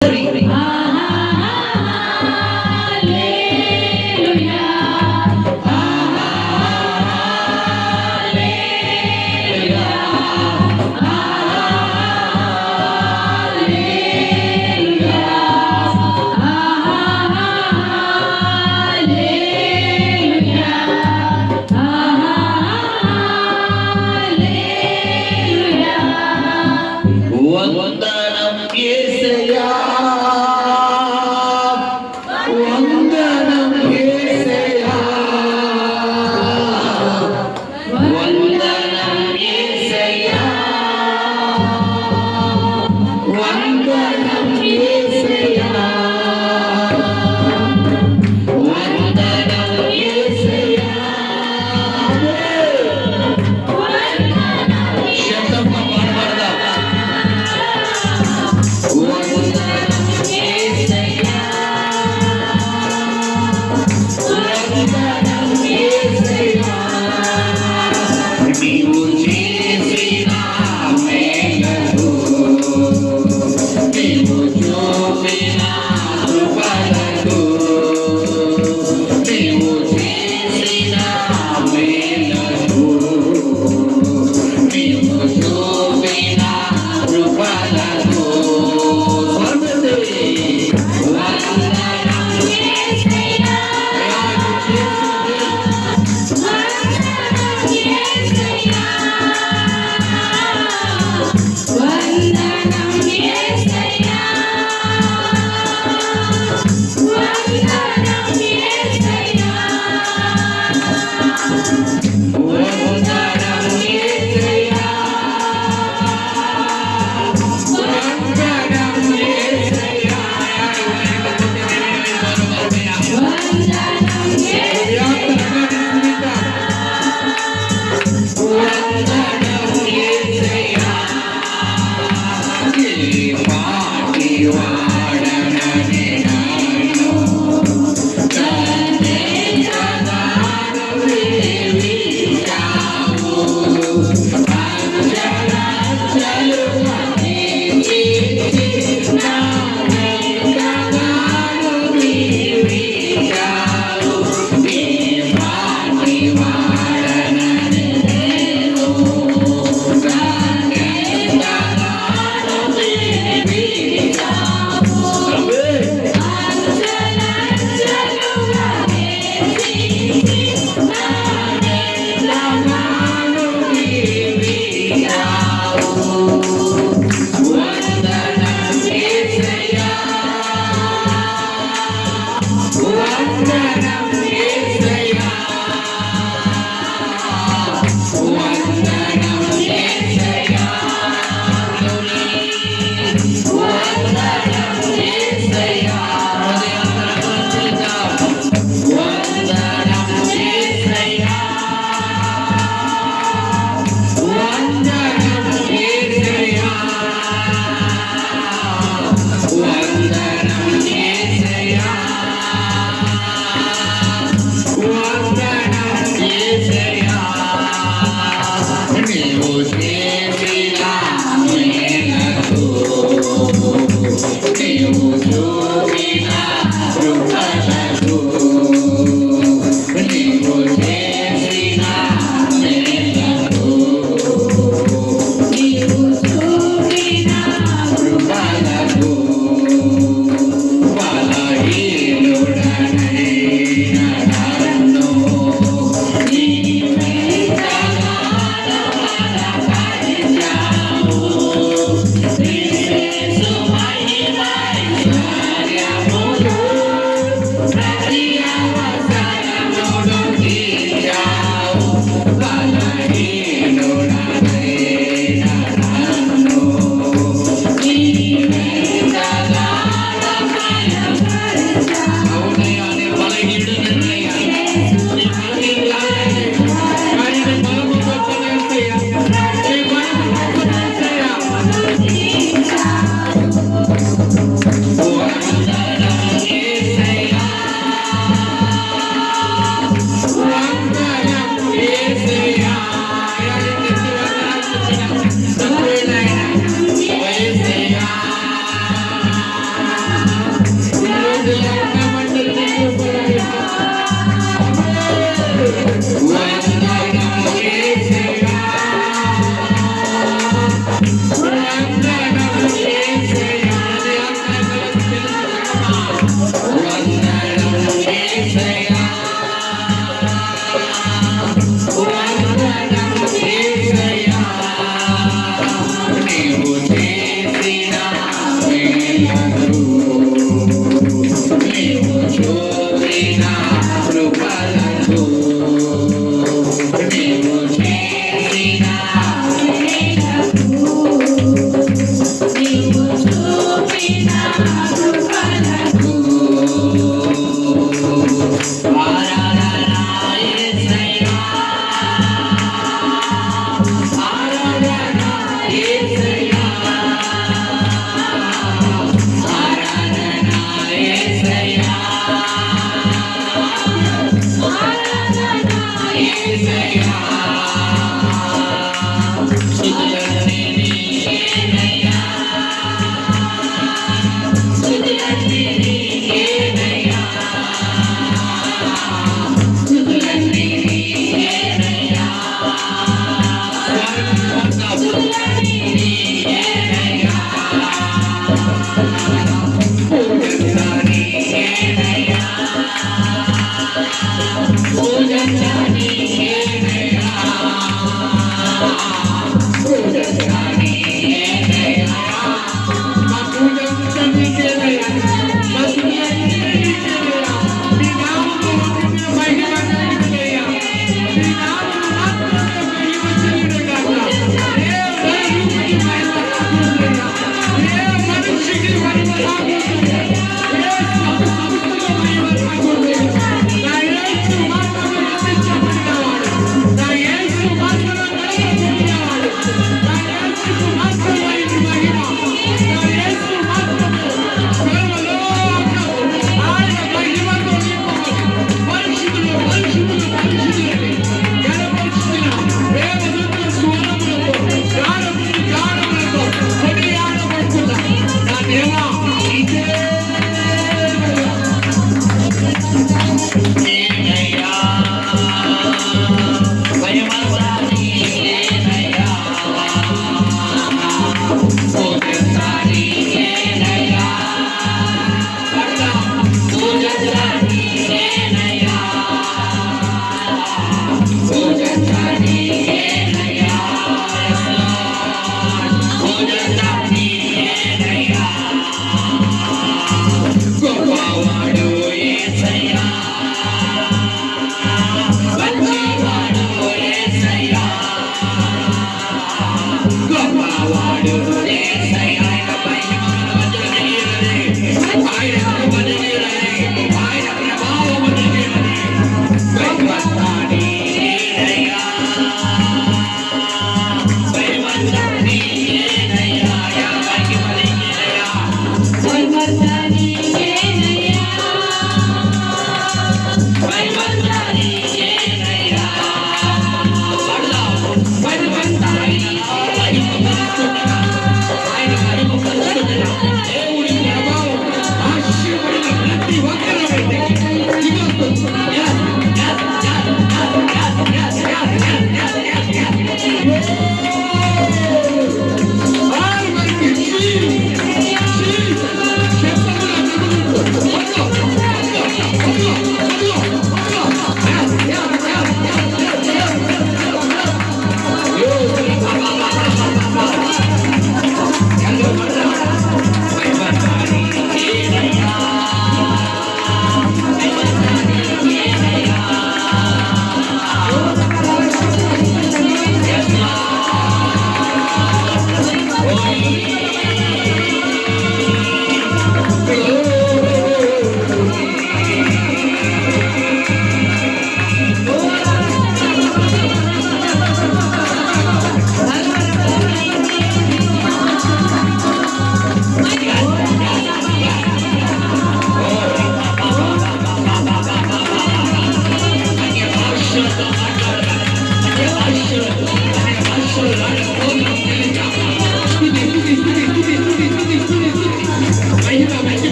Bye.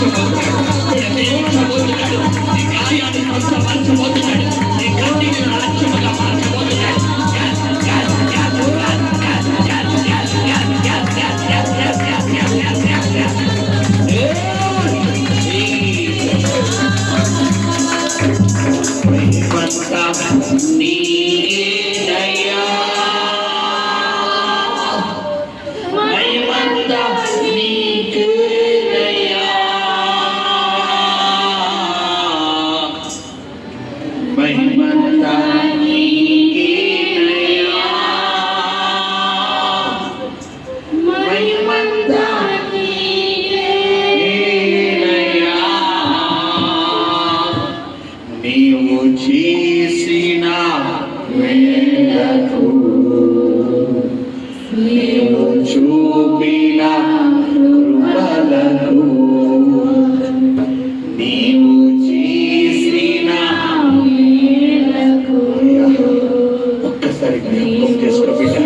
మార్చబోతున్నాడు. దీవించబోతున్నాడు. నీ గాయాన్ని స్వస్థపరచబోతున్నాడు. నీ కన్నీటిని ఆలస్యముగా మార్చబోతున్నాడు. నీకేనయ్యా మహిమంతా నీకేనయ్యా మహిమంతా నీకేనయ్యా మహిమంతా నీకేనయ్యా నీవు చేసిన మేలకు నీవు చూపిన కృపలకు నీవు చేసిన మేలకు ఒక్కసారి జ్ఞాపకం చేసుకోబిడ్డా.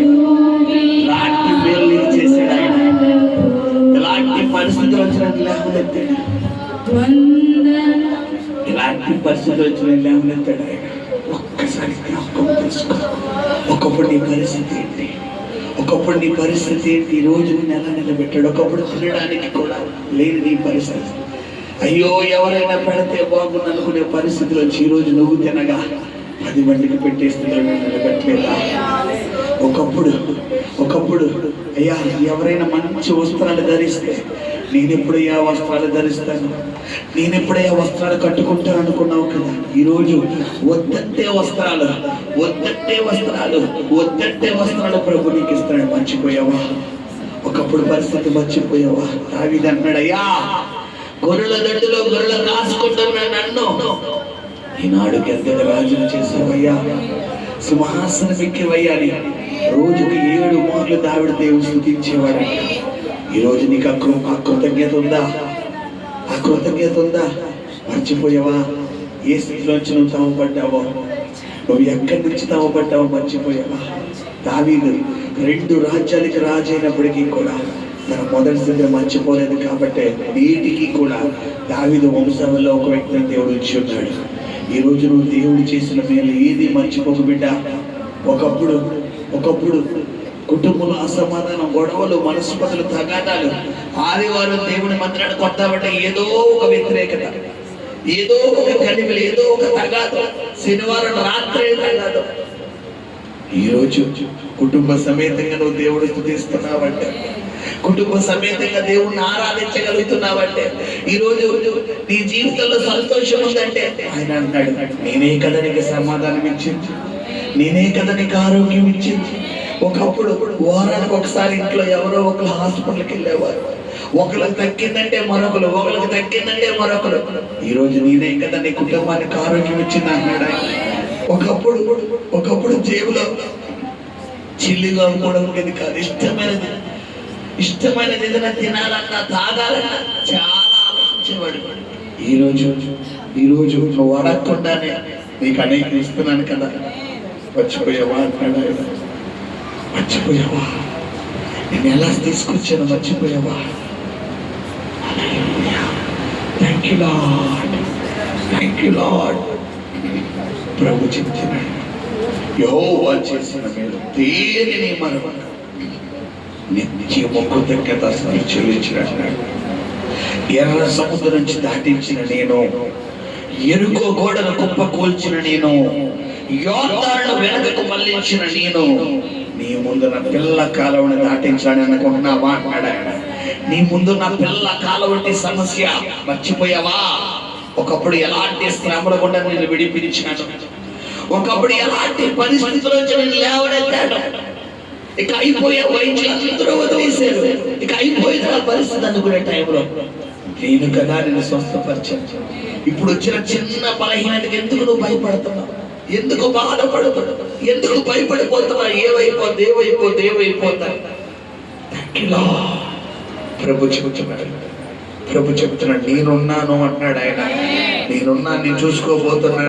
ఎలాంటి మేలు నీకు చేశాడు ఆయన. ఎలాంటి పరిస్థితులు వచ్చినట్టు లేవనెత్తాడు. ఎలాంటి పరిస్థితులు వచ్చిన లేవనెత్తాడు ఆయన. ఒక్కసారి జ్ఞాపకం చేసుకో. ఒకప్పుడు నీ పరిస్థితి ఏంటి? ఒకప్పుడు నీ పరిస్థితి ఏంటి? ఈ రోజు నేను ఎలా నిలబెట్టాడు? ఒకప్పుడు తినడానికి కూడా లేని నీ పరిస్థితి. అయ్యో ఎవరైనా పెడితే బాగుంది అనుకునే పరిస్థితులు వచ్చి ఈరోజు నువ్వు తినగా 10 మందికి పెట్టేస్తే నిలబెట్టలేదా? ఒకప్పుడు అయ్యా ఎవరైనా మంచి వస్త్రాలు ధరిస్తే నేనెప్పుడయ్యా వస్త్రాలు ధరిస్తాను, నేనెప్పుడయ్యా వస్త్రాలు కట్టుకుంటాను అనుకున్నావు కదా. ఈరోజు వద్దంటే వస్త్రాలు ప్రభు నీకు ఇస్తాడు. మర్చిపోయావా? ఒకప్పుడు పరిస్థితి మర్చిపోయావా? దావీదు అన్నాడు, అయ్యా గొర్రెల దొడ్డులో గొర్రెలు రాసుకుంటున్నా నన్ను ఈనాడు గద్దెల రాజును చేసావయ్యా, సింహాసనం ఎక్కివయ్యా అని రోజుకి 7 మార్లు దావీదు దేవుడు స్తుతించేవాడు. ఈరోజు నీకు ఆ కృతజ్ఞత ఉందా? మర్చిపోయావా? ఏ స్థితిలోంచి నువ్వు తమపడ్డావో, నువ్వు ఎక్కడి నుంచి తమపడ్డావో మర్చిపోయావా? దావీదు 2 రాజ్యాలకి రాజైనప్పటికీ కూడా తన మొదటి స్థితిని మర్చిపోలేదు. కాబట్టి నేటికి కూడా దావీదు వంశంలో ఒక వ్యక్తిని దేవుడు ఇచ్చి ఉన్నాడు. ఈరోజు నువ్వు దేవుడు చేసిన మేలు ఏది మర్చిపోకు బిడ్డ. ఒకప్పుడు కుటుంబంలో అసమాధానం, గొడవలు, మనస్పతులు, తగాదాలు. ఆదివారం దేవుని మందిరానికి కొట్టామంటే ఏదో ఒక వ్యతిరేకత, ఏదో ఒక కలిమిలు, ఏదో ఒక తగాదు. శనివారం రాత్రి తగాదు. ఈరోజు కుటుంబ సమేతంగా నువ్వు దేవుడు స్తుతిస్తున్నావంటే, కుటుంబ సమేతంగా దేవుణ్ణి ఆరాధించగలుగుతున్నావంటే, ఈరోజు నీ జీవితంలో సంతోషం ఉందంటే ఆయన అన్నాడు, నేనే కదా నీకు సమాధానం ఇచ్చింది, నేనే కదా నీకు ఆరోగ్యం ఇచ్చింది. ఒకప్పుడు వారానికి ఒకసారి ఇంట్లో ఎవరో ఒకరు హాస్పిటల్కి వెళ్ళేవారు. ఒకరికి తగ్గిందంటే మరొకరు, ఒకరికి తగ్గిందంటే మరొకరు. ఈరోజు నేనే కదా నీ కుటుంబానికి ఆరోగ్యం ఇచ్చింది అన్నాడు ఆయన. ఒకప్పుడు జేబులో చిల్లిగా కూడా ఉండేది కాదు. ఇష్టమైనది ఏదైనా తినాలన్నా తాగాలన్నా చాలా ఆలోచించేవాడు. ఈరోజు నువ్వు అడగకుండానే నీకు అనేక ఇస్తున్నాను కదా, మర్చిపోయావా అన్నాడు ఆయన. మర్చిపోయావా? నేను ఎలా తీసుకొచ్చాను మర్చిపోయావా? Thank you lord. ప్రభు చెప్తున్నాడు, యెహోవా చేసిన మేలు దేనిని మరవక నిత్యము కృతజ్ఞతాస్తుతులు చెల్లించినట్టు. ఎర్ర సముద్రం నుంచి దాటించిన నేను, ఎరుకో గోడను కుప్పకూల్చిన నేను, యోర్దానును వెనకకు మళ్లించిన నేను, నీ ముందు నా పిల్ల కాలువను దాటించాలని అనుకుంటున్నావా అన్నాడు ఆయన. నీ ముందు నా పిల్ల కాలువంటి సమస్య మర్చిపోయావా? ఒకప్పుడు ఎలాంటి శ్రమల గుండా నేను విడిపించాను. ఒకప్పుడు ఎలాంటి పరిస్థితుల్లో నేను లేవనెత్తాను. ఇక అయిపోయే వైద్యులందరూ వదిలేశారు. ఇక అయిపోయింది నా పరిస్థితి అనుకునే టైంలో నేను కదా నేను స్వస్థపరిచాను. ఇప్పుడు వచ్చిన చిన్న బలహీనతకి ఎందుకు నువ్వు భయపడుతున్నావు? ఎందుకు బాధపడుతున్నావు? ఎందుకు భయపడిపోతున్నావు? ఏమైపోతా ప్రభు చెబుతున్నాడు, నేనున్నాను అన్నాడు ఆయన. నేనున్నా, నేను చూసుకోబోతున్నాను.